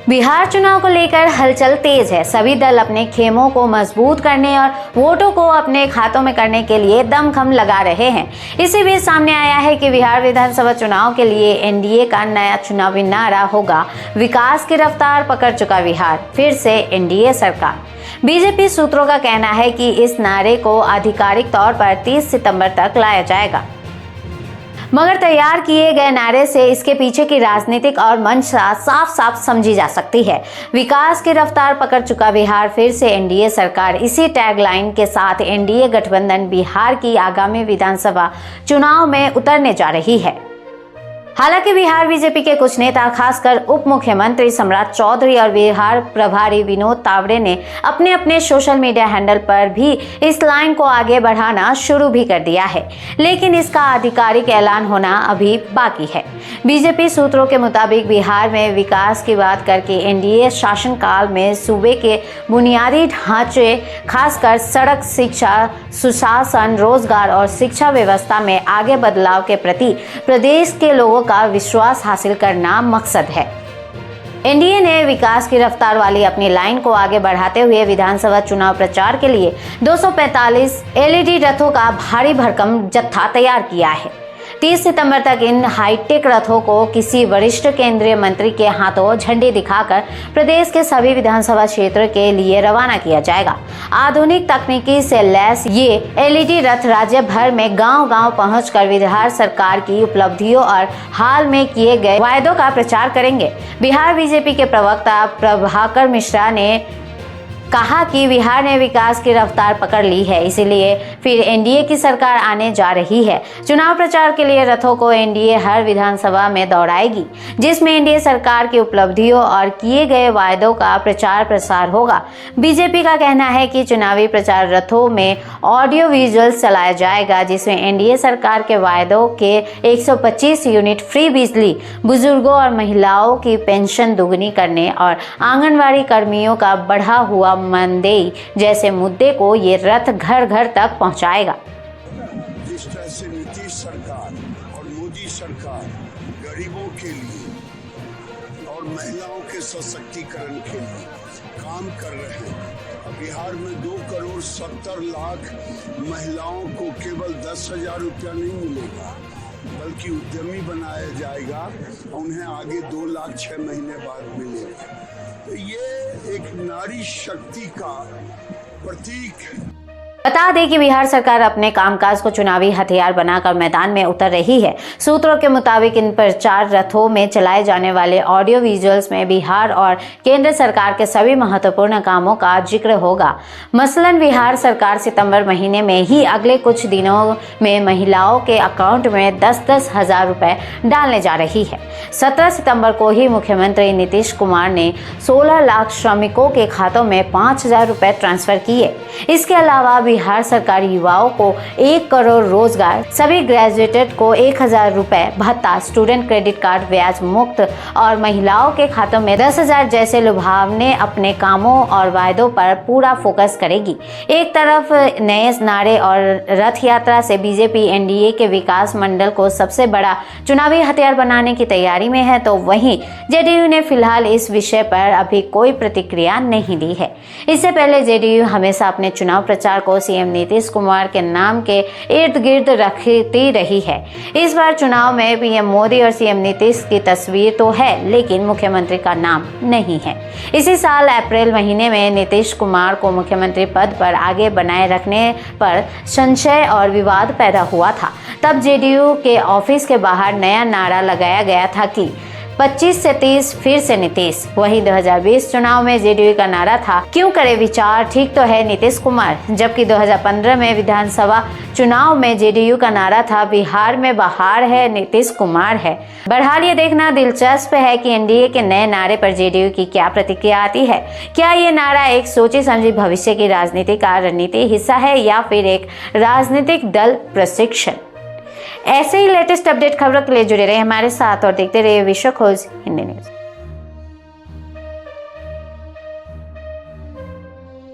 बिहार चुनाव को लेकर हलचल तेज है। सभी दल अपने खेमों को मजबूत करने और वोटों को अपने खातों में करने के लिए दमखम लगा रहे हैं। इसी बीच सामने आया है कि बिहार विधानसभा चुनाव के लिए एनडीए का नया चुनावी नारा होगा, विकास की रफ्तार पकड़ चुका बिहार, फिर से एनडीए सरकार। बीजेपी सूत्रों का कहना है कि इस नारे को आधिकारिक तौर पर 30 सितंबर तक लाया जाएगा, मगर तैयार किए गए नारे से इसके पीछे की राजनीतिक और मंशा साफ साफ समझी जा सकती है। विकास की रफ्तार पकड़ चुका बिहार, फिर से एनडीए सरकार। इसी टैगलाइन के साथ एनडीए गठबंधन बिहार की आगामी विधानसभा चुनाव में उतरने जा रही है। हालांकि बिहार बीजेपी के कुछ नेता, खासकर उप मुख्यमंत्री सम्राट चौधरी और बिहार प्रभारी विनोद तावड़े ने अपने अपने सोशल मीडिया हैंडल पर भी इस लाइन को आगे बढ़ाना शुरू भी कर दिया है, लेकिन इसका आधिकारिक ऐलान होना अभी बाकी है। बीजेपी सूत्रों के मुताबिक बिहार में विकास की बात करके एनडीए शासनकाल में सूबे के बुनियादी ढांचे, खासकर सड़क, शिक्षा, सुशासन, रोजगार और शिक्षा व्यवस्था में आगे बदलाव के प्रति प्रदेश के लोगों का विश्वास हासिल करना मकसद है। एनडीए ने विकास की रफ्तार वाली अपनी लाइन को आगे बढ़ाते हुए विधानसभा चुनाव प्रचार के लिए 245 एलईडी रथों का भारी भरकम जत्था तैयार किया है। 30 सितंबर तक इन हाईटेक रथों को किसी वरिष्ठ केंद्रीय मंत्री के हाथों झंडी दिखाकर प्रदेश के सभी विधानसभा क्षेत्र के लिए रवाना किया जाएगा। आधुनिक तकनीकी से लैस ये एलईडी रथ राज्य भर में गांव-गांव पहुंचकर बिहार सरकार की उपलब्धियों और हाल में किए गए वायदों का प्रचार करेंगे। बिहार बीजेपी के प्रवक्ता प्रभाकर मिश्रा ने कहा कि बिहार ने विकास की रफ्तार पकड़ ली है, इसीलिए फिर एनडीए की सरकार आने जा रही है। चुनाव प्रचार के लिए रथों को एनडीए हर विधानसभा में दौड़ाएगी, जिसमें एनडीए सरकार की उपलब्धियों और किए गए वायदों का प्रचार प्रसार होगा। बीजेपी का कहना है कि चुनावी प्रचार रथों में ऑडियो विजुअल्स चलाया जाएगा, जिसमें एनडीए सरकार के वायदों के 125 यूनिट फ्री बिजली, बुजुर्गों और महिलाओं की पेंशन दुगनी करने और आंगनबाड़ी कर्मियों का बढ़ा हुआ मानदेय जैसे मुद्दे को ये रथ घर घर तक पहुंचाएगा। जिस तरह से नीतीश सरकार और मोदी सरकार गरीबों के लिए और महिलाओं के सशक्तिकरण के लिए काम कर रहे हैं, बिहार में 2,70,00,000 महिलाओं को केवल 10,000 रुपया नहीं मिलेगा, बल्कि उद्यमी बनाया जाएगा, उन्हें आगे 2 लाख 6 महीने बाद मिलेगा। तो ये एक नारी शक्ति का प्रतीक है। बता दें कि बिहार सरकार अपने कामकाज को चुनावी हथियार बनाकर मैदान में उतर रही है। सूत्रों के मुताबिक इन प्रचार रथों में चलाए जाने वाले ऑडियो विजुअल्स में बिहार और केंद्र सरकार के सभी महत्वपूर्ण कामों का जिक्र होगा। मसलन बिहार सरकार सितंबर महीने में ही अगले कुछ दिनों में महिलाओं के अकाउंट में 10-10 हजार रुपए डालने जा रही है। 17 सितंबर को ही मुख्यमंत्री नीतीश कुमार ने 16 लाख श्रमिकों के खातों में 5,000 रुपए ट्रांसफर किए। इसके अलावा बिहार सरकार युवाओं को 1 करोड़ रोजगार, सभी ग्रेजुएटेड को 1,000 रुपए भत्ता, स्टूडेंट क्रेडिट कार्ड ब्याज मुक्त और महिलाओं के खातों में 10,000 जैसे लुभावने अपने कामों और वायदों पर पूरा फोकस करेगी। एक तरफ नए नारे और रथ यात्रा से बीजेपी एनडीए के विकास मंडल को सबसे बड़ा चुनावी हथियार बनाने की तैयारी में है, तो वहीं जेडीयू ने फिलहाल इस विषय पर अभी कोई प्रतिक्रिया नहीं दी है। इससे पहले जेडीयू हमेशा अपने चुनाव प्रचार को सीएम नीतीश कुमार के नाम के इर्द गिर्द रखती रही है। इस बार चुनाव में पीएम मोदी और सीएम नीतीश की तस्वीर तो है, लेकिन मुख्यमंत्री का नाम नहीं है। इसी साल अप्रैल महीने में नीतीश कुमार को मुख्यमंत्री पद पर आगे बनाए रखने पर संशय और विवाद पैदा हुआ था। तब जेडीयू के ऑफिस के बाहर नया नारा लगाया गया था कि 25 से 30 फिर से नीतीश। वहीं 2020 चुनाव में जेडीयू का नारा था, क्यों करे विचार, ठीक तो है नीतीश कुमार। जबकि 2015 में विधानसभा चुनाव में जेडीयू का नारा था, बिहार में बहार है, नीतीश कुमार है। बहरहाल ये देखना दिलचस्प है कि एनडीए के नए नारे पर जेडीयू की क्या प्रतिक्रिया आती है। क्या ये नारा एक सोची समझी भविष्य की राजनीति का रणनीति हिस्सा है या फिर एक राजनीतिक दल प्रशिक्षण। ऐसे ही लेटेस्ट अपडेट खबरों के लिए जुड़े रहे हमारे साथ और देखते रहिए विश्व खोज हिंदी न्यूज।